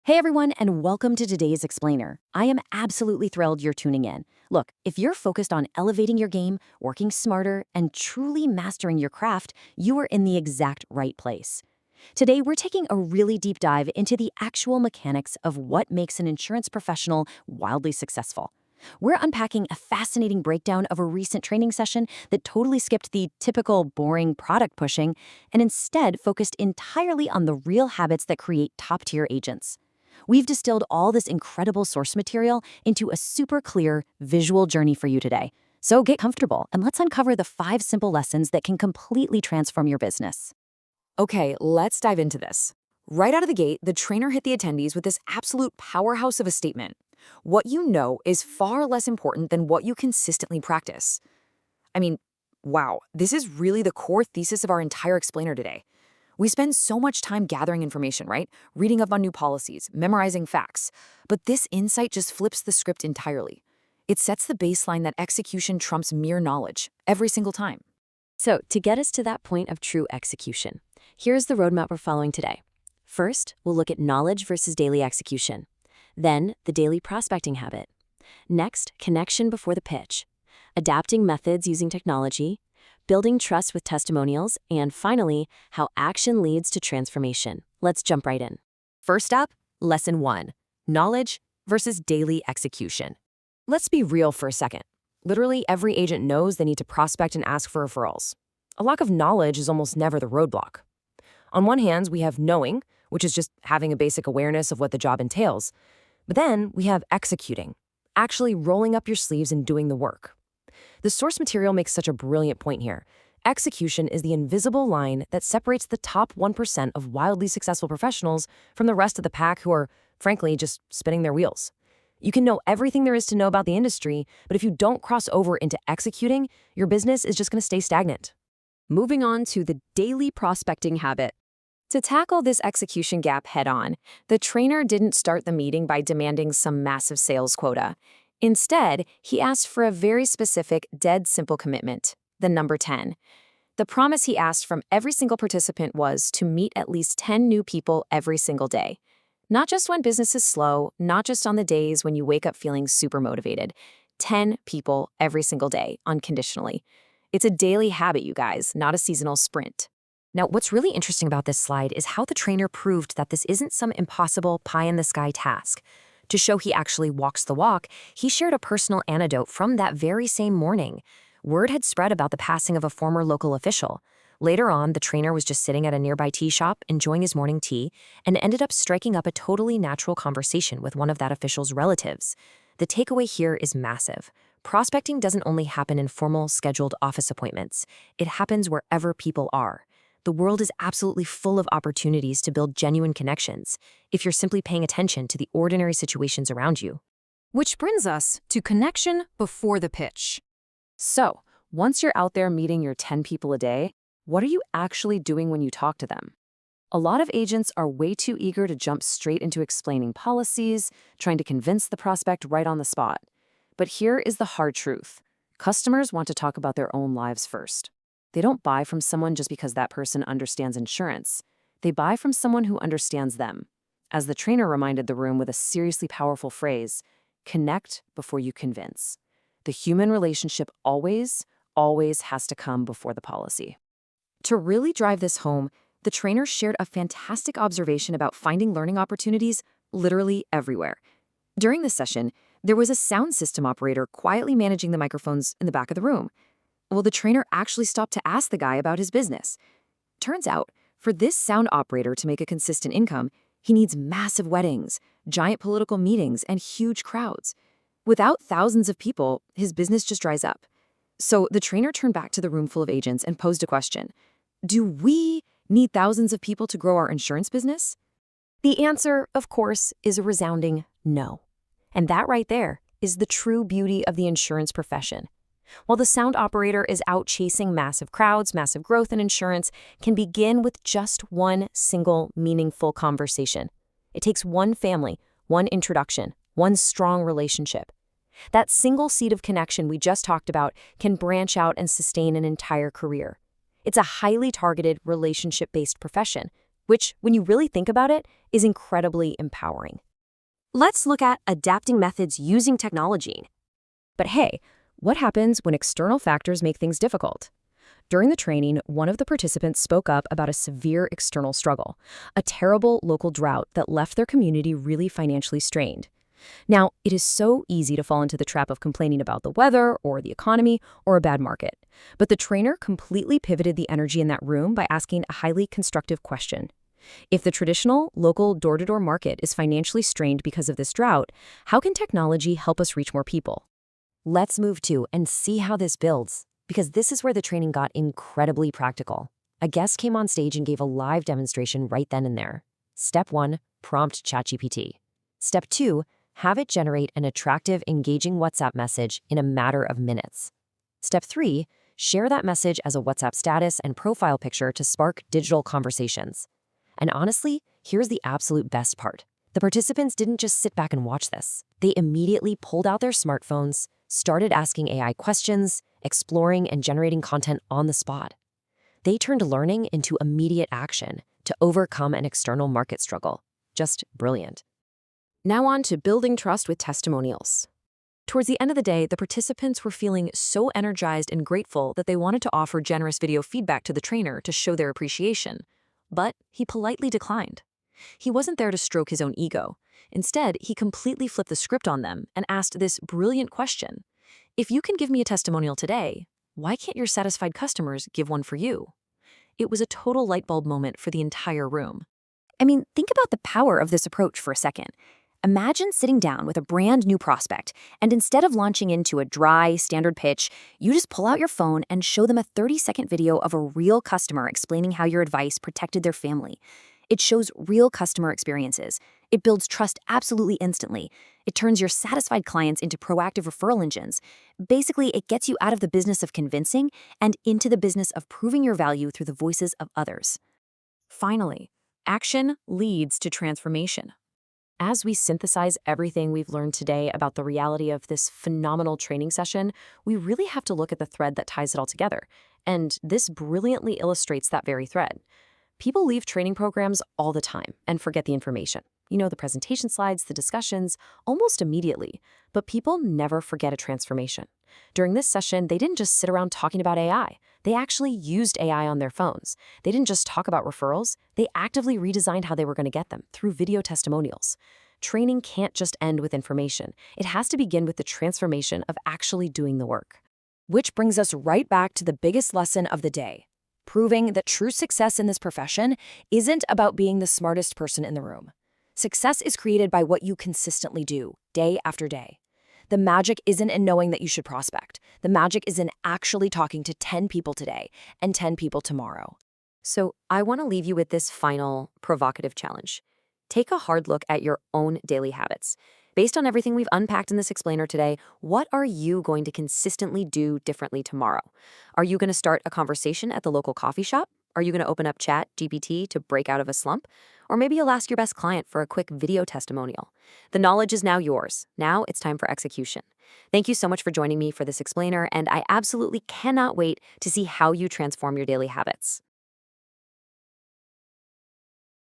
Hey everyone, and welcome to today's Explainer. I am absolutely thrilled you're tuning in. Look, if you're focused on elevating your game, working smarter, and truly mastering your craft, you are in the exact right place. Today, we're taking a really deep dive into the actual mechanics of what makes an insurance professional wildly successful. We're unpacking a fascinating breakdown of a recent training session that totally skipped the typical boring product pushing and instead focused entirely on the real habits that create top-tier agents. We've distilled all this incredible source material into a super clear visual journey for you today. So get comfortable and let's uncover the 5 simple lessons that can completely transform your business. Okay, let's dive into this. Right out of the gate, the trainer hit the attendees with this absolute powerhouse of a statement. What you know is far less important than what you consistently practice. I mean, wow, this is really the core thesis of our entire explainer today. We spend so much time gathering information, right? Reading up on new policies, memorizing facts. But this insight just flips the script entirely. It sets the baseline that execution trumps mere knowledge every single time. So, to get us to that point of true execution, here's the roadmap we're following today. First, we'll look at knowledge versus daily execution. Then, the daily prospecting habit. Next, connection before the pitch. Adapting methods using technology. Building trust with testimonials. And finally, how action leads to transformation. Let's jump right in. First up, Lesson 1, Knowledge versus Daily Execution. Let's be real for a second. Literally every agent knows they need to prospect and ask for referrals. A lack of knowledge is almost never the roadblock. On one hand, we have knowing, which is just having a basic awareness of what the job entails. But then we have executing, actually rolling up your sleeves and doing the work. The source material makes such a brilliant point here. Execution is the invisible line that separates the top 1% of wildly successful professionals from the rest of the pack who are, frankly, just spinning their wheels. You can know everything there is to know about the industry, but if you don't cross over into executing, your business is just going to stay stagnant. Moving on to the daily prospecting habit. To tackle this execution gap head-on, the trainer didn't start the meeting by demanding some massive sales quota. Instead, he asked for a very specific, dead simple commitment, the number 10. The promise he asked from every single participant was to meet at least 10 new people every single day. Not just when business is slow, not just on the days when you wake up feeling super motivated. 10 people every single day, unconditionally. It's a daily habit, you guys, not a seasonal sprint. Now, what's really interesting about this slide is how the trainer proved that this isn't some impossible pie-in-the-sky task. To show he actually walks the walk, he shared a personal anecdote from that very same morning. Word had spread about the passing of a former local official. Later on, the trainer was just sitting at a nearby tea shop, enjoying his morning tea, and ended up striking up a totally natural conversation with one of that official's relatives. The takeaway here is massive. Prospecting doesn't only happen in formal, scheduled office appointments. It happens wherever people are. The world is absolutely full of opportunities to build genuine connections if you're simply paying attention to the ordinary situations around you. Which brings us to connection before the pitch. So, once you're out there meeting your 10 people a day, what are you actually doing when you talk to them? A lot of agents are way too eager to jump straight into explaining policies, trying to convince the prospect right on the spot. But here is the hard truth. Customers want to talk about their own lives first. They don't buy from someone just because that person understands insurance. They buy from someone who understands them. As the trainer reminded the room with a seriously powerful phrase, connect before you convince. The human relationship always has to come before the policy. To really drive this home, the trainer shared a fantastic observation about finding learning opportunities literally everywhere. During the session, there was a sound system operator quietly managing the microphones in the back of the room. Well, the trainer actually stopped to ask the guy about his business. Turns out, for this sound operator to make a consistent income, he needs massive weddings, giant political meetings, and huge crowds. Without thousands of people, his business just dries up. So the trainer turned back to the room full of agents and posed a question. Do we need thousands of people to grow our insurance business? The answer, of course, is a resounding no. And that right there is the true beauty of the insurance profession. While the sound operator is out chasing massive crowds, massive growth in insurance can begin with just one single meaningful conversation. It takes one family, one introduction, one strong relationship. That single seed of connection we just talked about can branch out and sustain an entire career. It's a highly targeted, relationship-based profession, which, when you really think about it, is incredibly empowering. Let's look at adapting methods using technology. But hey, what happens when external factors make things difficult? During the training, one of the participants spoke up about a severe external struggle, a terrible local drought that left their community really financially strained. Now, it is so easy to fall into the trap of complaining about the weather or the economy or a bad market. But the trainer completely pivoted the energy in that room by asking a highly constructive question. If the traditional, local door-to-door market is financially strained because of this drought, how can technology help us reach more people? Let's move to and see how this builds, because this is where the training got incredibly practical. A guest came on stage and gave a live demonstration right then and there. Step 1, prompt ChatGPT. Step 2, have it generate an attractive, engaging WhatsApp message in a matter of minutes. Step 3, share that message as a WhatsApp status and profile picture to spark digital conversations. And honestly, here's the absolute best part. The participants didn't just sit back and watch this. They immediately pulled out their smartphones, started asking AI questions, exploring and generating content on the spot. They turned learning into immediate action to overcome an external market struggle. Just brilliant. Now on to building trust with testimonials. Towards the end of the day, the participants were feeling so energized and grateful that they wanted to offer generous video feedback to the trainer to show their appreciation. But he politely declined. He wasn't there to stroke his own ego. Instead, he completely flipped the script on them and asked this brilliant question. If you can give me a testimonial today, why can't your satisfied customers give one for you? It was a total light bulb moment for the entire room. I mean, think about the power of this approach for a second. Imagine sitting down with a brand new prospect, and instead of launching into a dry, standard pitch, you just pull out your phone and show them a 30-second video of a real customer explaining how your advice protected their family. It shows real customer experiences. It builds trust absolutely instantly. It turns your satisfied clients into proactive referral engines. Basically, it gets you out of the business of convincing and into the business of proving your value through the voices of others. Finally, action leads to transformation. As we synthesize everything we've learned today about the reality of this phenomenal training session, we really have to look at the thread that ties it all together. And this brilliantly illustrates that very thread. People leave training programs all the time and forget the information. You know, the presentation slides, the discussions, almost immediately. But people never forget a transformation. During this session, they didn't just sit around talking about AI. They actually used AI on their phones. They didn't just talk about referrals. They actively redesigned how they were going to get them through video testimonials. Training can't just end with information. It has to begin with the transformation of actually doing the work. Which brings us right back to the biggest lesson of the day, proving that true success in this profession isn't about being the smartest person in the room. Success is created by what you consistently do, day after day. The magic isn't in knowing that you should prospect. The magic is in actually talking to 10 people today and 10 people tomorrow. So I want to leave you with this final provocative challenge. Take a hard look at your own daily habits. Based on everything we've unpacked in this explainer today, what are you going to consistently do differently tomorrow? Are you going to start a conversation at the local coffee shop? Are you going to open up ChatGPT to break out of a slump? Or maybe you'll ask your best client for a quick video testimonial. The knowledge is now yours. Now it's time for execution. Thank you so much for joining me for this explainer, and I absolutely cannot wait to see how you transform your daily habits.